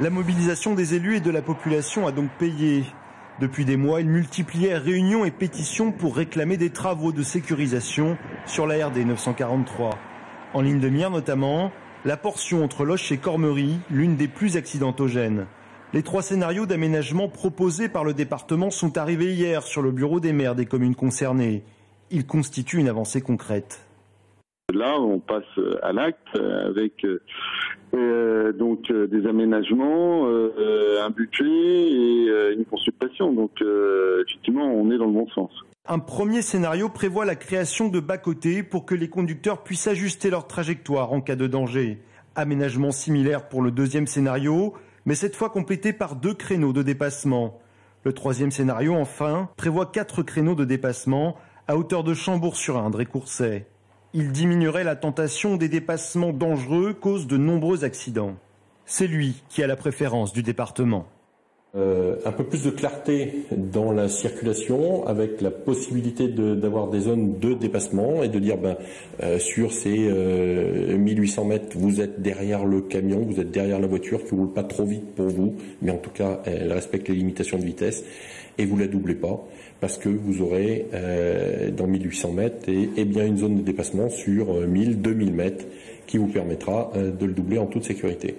La mobilisation des élus et de la population a donc payé. Depuis des mois, ils multipliaient réunions et pétitions pour réclamer des travaux de sécurisation sur la RD 943. En ligne de mire notamment, la portion entre Loches et Cormery, l'une des plus accidentogènes. Les 3 scénarios d'aménagement proposés par le département sont arrivés hier sur le bureau des maires des communes concernées. Ils constituent une avancée concrète. Là, on passe à l'acte avec des aménagements, un budget et une consultation. Donc, effectivement, on est dans le bon sens. Un premier scénario prévoit la création de bas-côtés pour que les conducteurs puissent ajuster leur trajectoire en cas de danger. Aménagement similaire pour le deuxième scénario, mais cette fois complété par 2 créneaux de dépassement. Le troisième scénario, enfin, prévoit 4 créneaux de dépassement à hauteur de Chambourg-sur-Indre et Courcey. Il diminuerait la tentation des dépassements dangereux, cause de nombreux accidents. C'est lui qui a la préférence du département. Un peu plus de clarté dans la circulation, avec la possibilité d'avoir des zones de dépassement et de dire sur ces 1800 mètres, vous êtes derrière le camion, vous êtes derrière la voiture qui ne roule pas trop vite pour vous, mais en tout cas elle respecte les limitations de vitesse et vous la doublez pas parce que vous aurez dans 1800 mètres et bien une zone de dépassement sur 1000-2000 mètres qui vous permettra de le doubler en toute sécurité.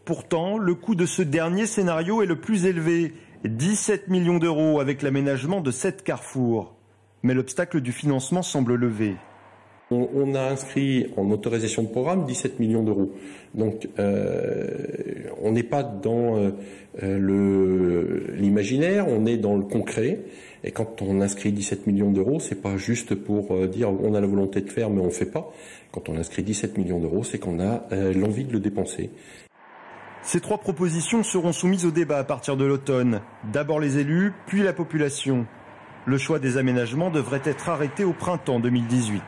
Pourtant, le coût de ce dernier scénario est le plus élevé, 17 millions d'euros avec l'aménagement de 7 carrefours. Mais l'obstacle du financement semble levé. On a inscrit en autorisation de programme 17 millions d'euros. Donc on n'est pas dans l'imaginaire, on est dans le concret. Et quand on inscrit 17 millions d'euros, c'est pas juste pour dire on a la volonté de faire mais on ne fait pas. Quand on inscrit 17 millions d'euros, c'est qu'on a l'envie de le dépenser. Ces 3 propositions seront soumises au débat à partir de l'automne. D'abord les élus, puis la population. Le choix des aménagements devrait être arrêté au printemps 2018.